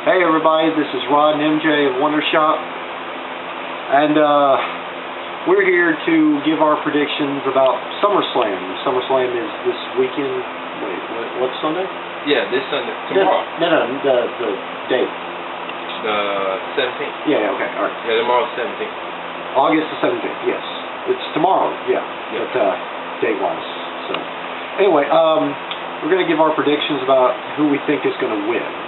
Hey everybody, this is Rod and MJ of WonderShop, and we're here to give our predictions about SummerSlam. SummerSlam is this weekend. Wait, what's Sunday? Yeah, this Sunday. Tomorrow. No, the date. The 17th. Yeah, okay, alright. Yeah, tomorrow's 17th. August the 17th, yes. It's tomorrow, yeah. But date-wise. So, anyway, we're going to give our predictions about who we think is going to win.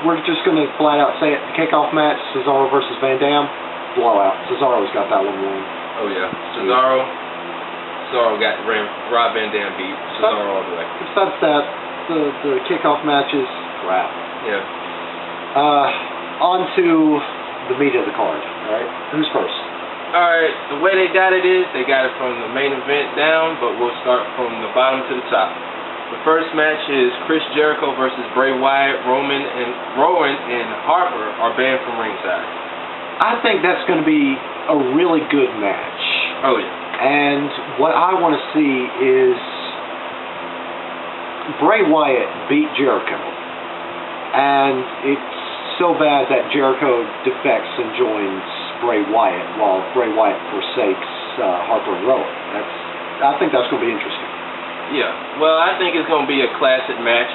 We're just going to flat out say it. The kickoff match, Cesaro versus Van Dam, blowout. Cesaro's got that one won. Oh yeah, Cesaro got Rob Van Dam beat. Cesaro all the way. Besides that, the kickoff match is crap. Yeah. On to the meat of the card. Alright, who's first? Alright, the way they got it is, they got it from the main event down, but we'll start from the bottom to the top. The first match is Chris Jericho versus Bray Wyatt. Rowan and Harper are banned from ringside. I think that's going to be a really good match. Oh yeah. And what I want to see is Bray Wyatt beat Jericho. And it's so bad that Jericho defects and joins Bray Wyatt while Bray Wyatt forsakes Harper and Rowan. I think that's going to be interesting. Yeah, well, I think it's going to be a classic match.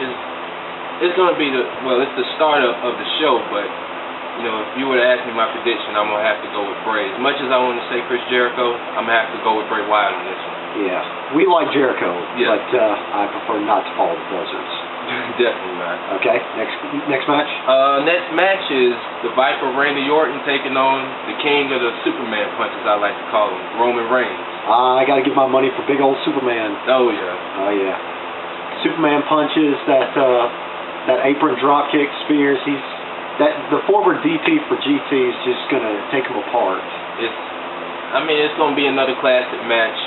It's going to be it's the start of the show, but, you know, if you were to ask me my prediction, I'm going to have to go with Bray. As much as I want to say Chris Jericho, I'm going to have to go with Bray Wyatt on this one. Yeah, we like Jericho, but I prefer not to follow the buzzards. Definitely not. Okay, next match? Next match is the Viper Randy Orton taking on the king of the Superman punches, I like to call him, Roman Reigns. I got to give my money for big old Superman. Oh yeah. Oh yeah. Superman punches, that apron dropkick, spears. The forward DT for GT is just gonna take him apart. It's gonna be another classic match.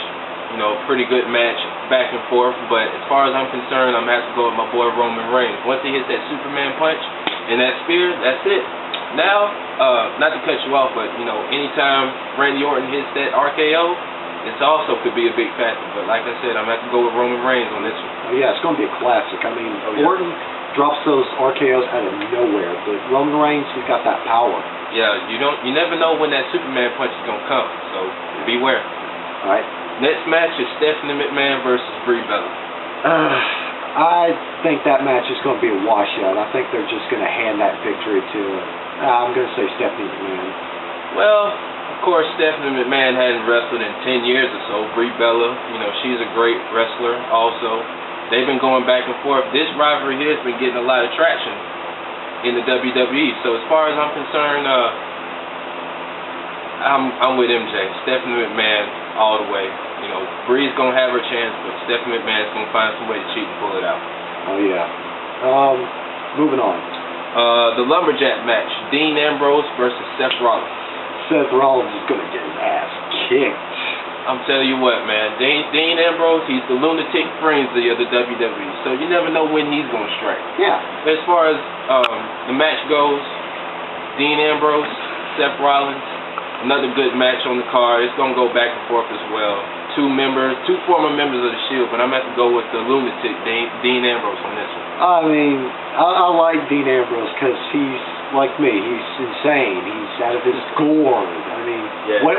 You know, pretty good match, back and forth. But as far as I'm concerned, I'm gonna have to go with my boy Roman Reigns. Once he hits that Superman punch and that spear, that's it. Now, not to cut you off, but you know, anytime Randy Orton hits that RKO. It also could be a big factor, but like I said, I'm going to have to go with Roman Reigns on this one. Oh yeah, it's going to be a classic. I mean, Orton drops those RKOs out of nowhere, but Roman Reigns, he's got that power. Yeah, you never know when that Superman punch is going to come, so beware. All right. Next match is Stephanie McMahon versus Brie Bella. I think that match is going to be a washout. I think they're just going to hand that victory to, I'm going to say Stephanie McMahon. Well, of course, Stephanie McMahon hadn't wrestled in 10 years or so. Brie Bella, you know, she's a great wrestler also. They've been going back and forth. This rivalry here has been getting a lot of traction in the WWE. So as far as I'm concerned, I'm with MJ. Stephanie McMahon all the way. You know, Brie's going to have her chance, but Stephanie McMahon's going to find some way to cheat and pull it out. Oh, yeah. Moving on. The Lumberjack match. Dean Ambrose versus Seth Rollins. Seth Rollins is going to get his ass kicked. I'm telling you what, man. Dean Ambrose, he's the lunatic frenzy of the WWE. So you never know when he's going to strike. Yeah. As far as the match goes, Dean Ambrose, Seth Rollins, another good match on the card. It's going to go back and forth as well. Two former members of the Shield, but I'm going to have to go with the lunatic Dean Ambrose on this one. I mean, I like Dean Ambrose because he's like me. He's insane. He's out of his gourd. I mean,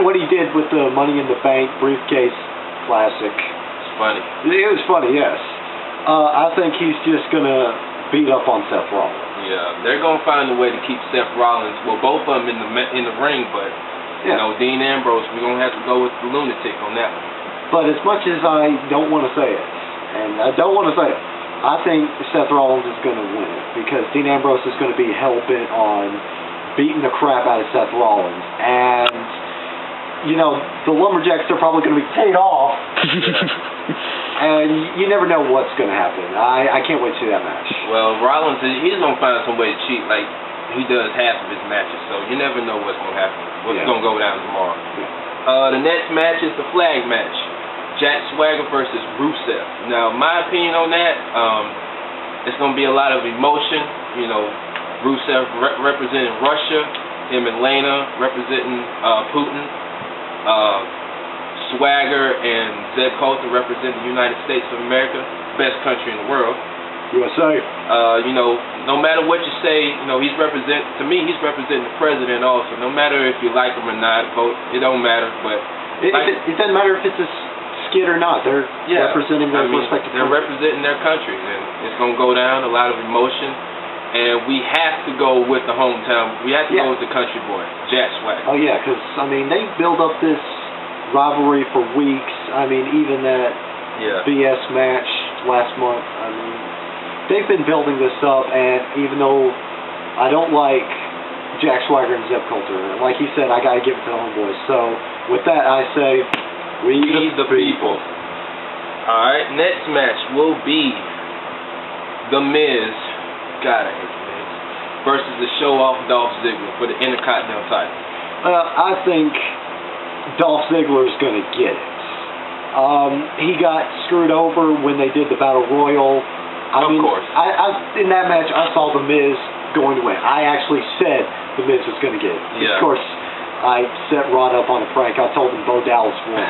what he did with the Money in the Bank briefcase, classic. It's funny. It was funny, yes. I think he's just going to beat up on Seth Rollins. Yeah, they're going to find a way to keep Seth Rollins, well, both of them in the ring, but, you know, Dean Ambrose, we're going to have to go with the lunatic on that one. But as much as I don't want to say it, and I don't want to say it, I think Seth Rollins is going to win it because Dean Ambrose is going to be hell-bent on beating the crap out of Seth Rollins. And, you know, the Lumberjacks are probably going to be paid off. And you never know what's going to happen. I can't wait to see that match. Well, Rollins, he's going to find some way to cheat like he does half of his matches. So you never know what's going to happen, what's going to go down tomorrow. Yeah. The next match is the flag match. Jack Swagger versus Rusev. Now, my opinion on that, it's going to be a lot of emotion. You know, Rusev representing Russia, him and Lena representing Putin. Swagger and Zeb Coulter represent the United States of America, best country in the world. USA. No matter what you say, he's representing the president also. No matter if you like him or not, vote. It don't matter. But it doesn't matter if it's a skid or not. They're representing their respective countries. They're representing their countries, and it's gonna go down. A lot of emotion, and we have to go with the hometown. We have to go with the country boy, Jack Swagger. Oh yeah, because they build up this rivalry for weeks. Even that BS match last month. They've been building this up, and even though I don't like Jack Swagger and Zeb Coulter, like he said, I gotta give it to the homeboys. So with that, I say, we the people. All right, next match will be The Miz, God I hate The Miz, versus the show-off Dolph Ziggler for the Intercontinental title. I think Dolph Ziggler's gonna get it. He got screwed over when they did the Battle Royal. Of course. In that match, I saw The Miz going to win. I actually said The Miz was going to get it. Yeah. Of course, I set Rod up on a prank. I told him Bo Dallas won.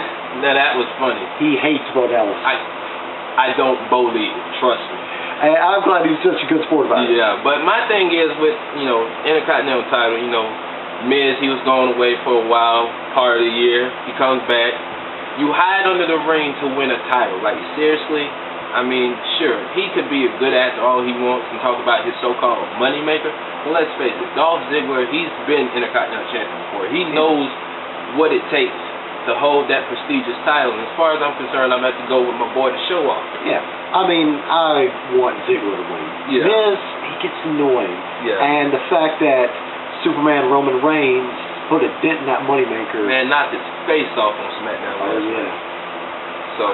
Now that was funny. He hates Bo Dallas. I don't believe it. Trust me. I'm glad he's such a good sport about it. Yeah, but my thing is with, Intercontinental title, Miz, he was going away for a while, part of the year. He comes back. You hide under the ring to win a title. Like, seriously? Sure, he could be a good actor all he wants and talk about his so-called moneymaker, but let's face it, Dolph Ziggler, he's been Intercontinental Champion before. He knows what it takes to hold that prestigious title, and as far as I'm concerned, I'm going to have to go with my boy to show off. Yeah, I want Ziggler to win. Yeah. Miz, he gets annoying. Yeah. And the fact that Superman Roman Reigns put a dent in that moneymaker. Man, knocked his face off on SmackDown last night. So,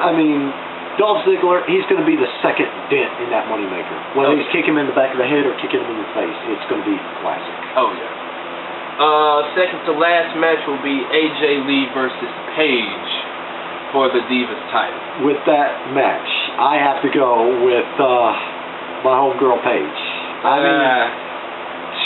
Dolph Ziggler, he's going to be the second dent in that moneymaker. Whether he's kicking him in the back of the head or kicking him in the face, it's going to be classic. Oh, yeah. Second to last match will be AJ Lee versus Paige for the Divas title. With that match, I have to go with my homegirl Paige.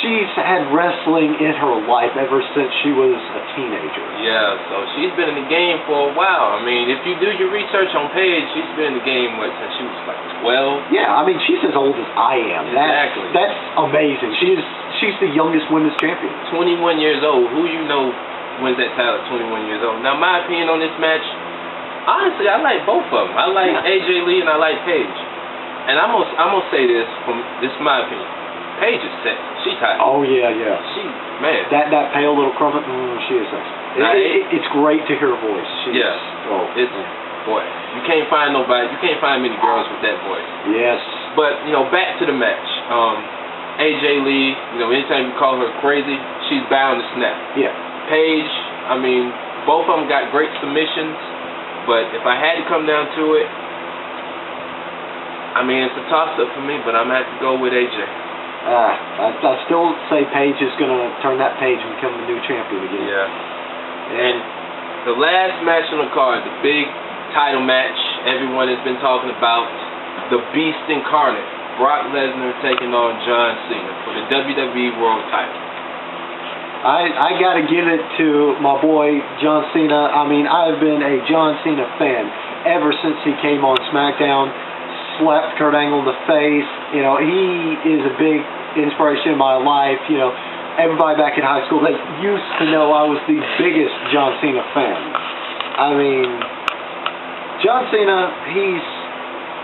She's had wrestling in her life ever since she was a teenager. Yeah, so she's been in the game for a while. If you do your research on Paige, she's been in the game, since she was like 12? Yeah, she's as old as I am. Exactly. That's amazing. She's the youngest women's champion. 21 years old. Who wins that title at 21 years old? Now, my opinion on this match, honestly, I like both of them. I like AJ Lee and I like Paige. And I'm gonna say this is my opinion. Paige is sexy. She's hot. Oh yeah. Man. That pale little crumpet. She is sexy. It's great to hear her voice. Boy, you can't find many girls with that voice. Yes. But back to the match. AJ Lee. Anytime you call her crazy, she's bound to snap. Yeah. Paige. Both of them got great submissions. But if I had to come down to it, it's a toss-up for me. But I'm gonna have to go with AJ. I still say Paige is going to turn that page and become the new champion again. Yeah. And the last match on the card, the big title match everyone has been talking about, the Beast Incarnate, Brock Lesnar taking on John Cena for the WWE World title. I got to give it to my boy John Cena. I've been a John Cena fan ever since he came on SmackDown. Slapped Kurt Angle in the face. He is a big inspiration in my life. Everybody back in high school, they used to know I was the biggest John Cena fan. John Cena, he's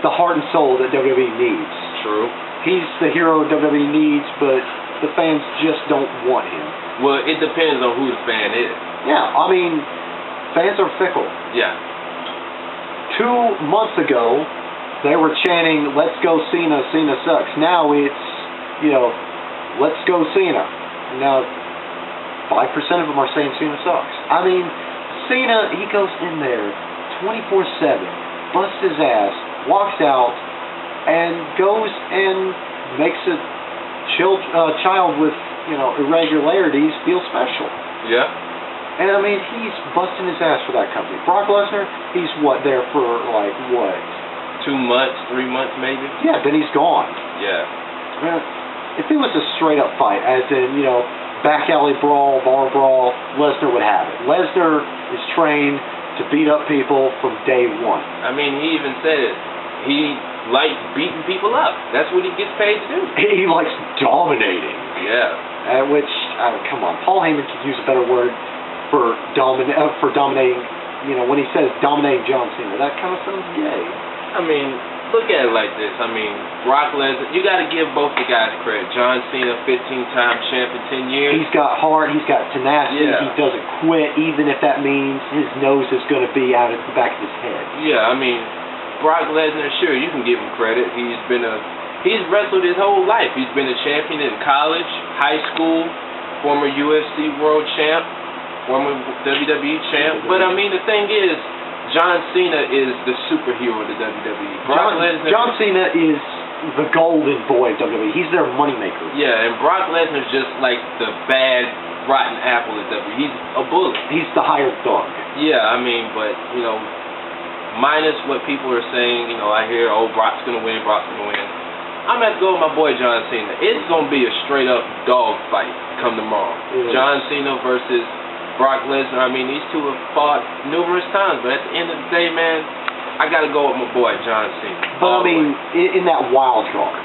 the heart and soul that WWE needs. True. He's the hero WWE needs, but the fans just don't want him. Well, it depends on who the fan is. Yeah, fans are fickle. Yeah. 2 months ago, they were chanting, "Let's go Cena, Cena sucks." Now it's, "Let's go Cena." Now, 5% of them are saying Cena sucks. Cena, he goes in there 24/7, busts his ass, walks out, and goes and makes a child with, irregularities feel special. Yeah. And he's busting his ass for that company. Brock Lesnar, he's there for 2 months, 3 months maybe? Yeah, then he's gone. Yeah. If it was a straight-up fight, as in, back alley brawl, bar brawl, Lesnar would have it. Lesnar is trained to beat up people from day one. He even said it. likes beating people up. That's what he gets paid to do. He likes dominating. Yeah. Which, come on, Paul Heyman could use a better word for dominating. You know, when he says dominating John Cena, that kind of sounds gay. I mean, look at it like this. I mean, Brock Lesnar, you got to give both the guys credit. John Cena, 15-time champ in 10 years. He's got heart, he's got tenacity, Yeah. he doesn't quit, even if that means his nose is going to be out at the back of his head. Yeah, I mean, Brock Lesnar, sure, you can give him credit. He's wrestled his whole life. He's been a champion in college, high school, former UFC world champ, former WWE champ. But, I mean, the thing is, John Cena is the superhero of the WWE. John Cena is the golden boy of WWE. He's their moneymaker. Yeah, and Brock Lesnar's just like the bad, rotten apple of WWE. He's a bully. He's the hired thug. Yeah, I mean, but, you know, minus what people are saying, you know, I hear, oh, Brock's going to win, Brock's going to win. I'm going to have to go with my boy John Cena. It's going to be a straight-up dog fight come tomorrow. John Cena versus Brock Lesnar. I mean, these two have fought numerous times, but at the end of the day, man, I got to go with my boy John Cena. But, I mean, in that wild card,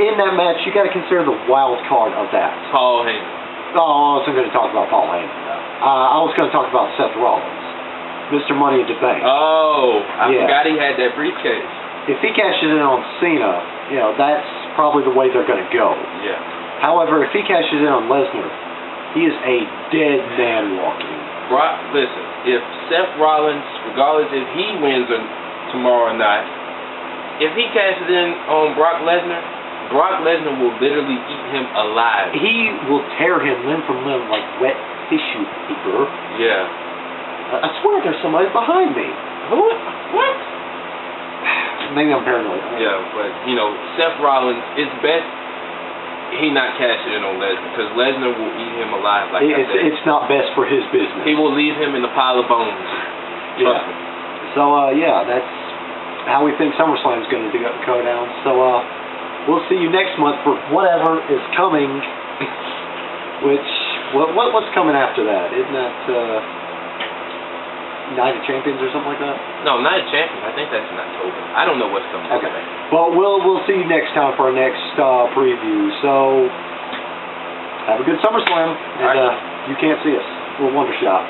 in that match, you got to consider the wild card of that. Paul Heyman. Oh, I wasn't going to talk about Paul Heyman. I was going to talk about Seth Rollins, Mr. Money in the Bank. Oh, I forgot he had that briefcase. If he cashes in on Cena, you know, that's probably the way they're going to go. Yeah. However, if he cashes in on Lesnar, he is a dead man walking. Brock, listen, if Seth Rollins, regardless if he wins tomorrow or not, if he cashes in on Brock Lesnar will literally eat him alive. He will tear him limb from limb like wet tissue paper. Yeah. I swear there's somebody behind me. Who? What? Maybe I'm paranoid. Yeah, but, you know, Seth Rollins, it's best he not cashing in on Lesnar, because Lesnar will eat him alive like I said. It's not best for his business. He will leave him in a pile of bones. Trust me. So, yeah, that's how we think SummerSlam is going to go down. So, we'll see you next month for whatever is coming, what's coming after that? Isn't that, Night of Champions or something like that? No, Night of Champions. I think that's in October. I don't know what's coming. Okay. Well, we'll see you next time for our next preview. So, have a good SummerSlam. And you can't see us. We're WonderShop.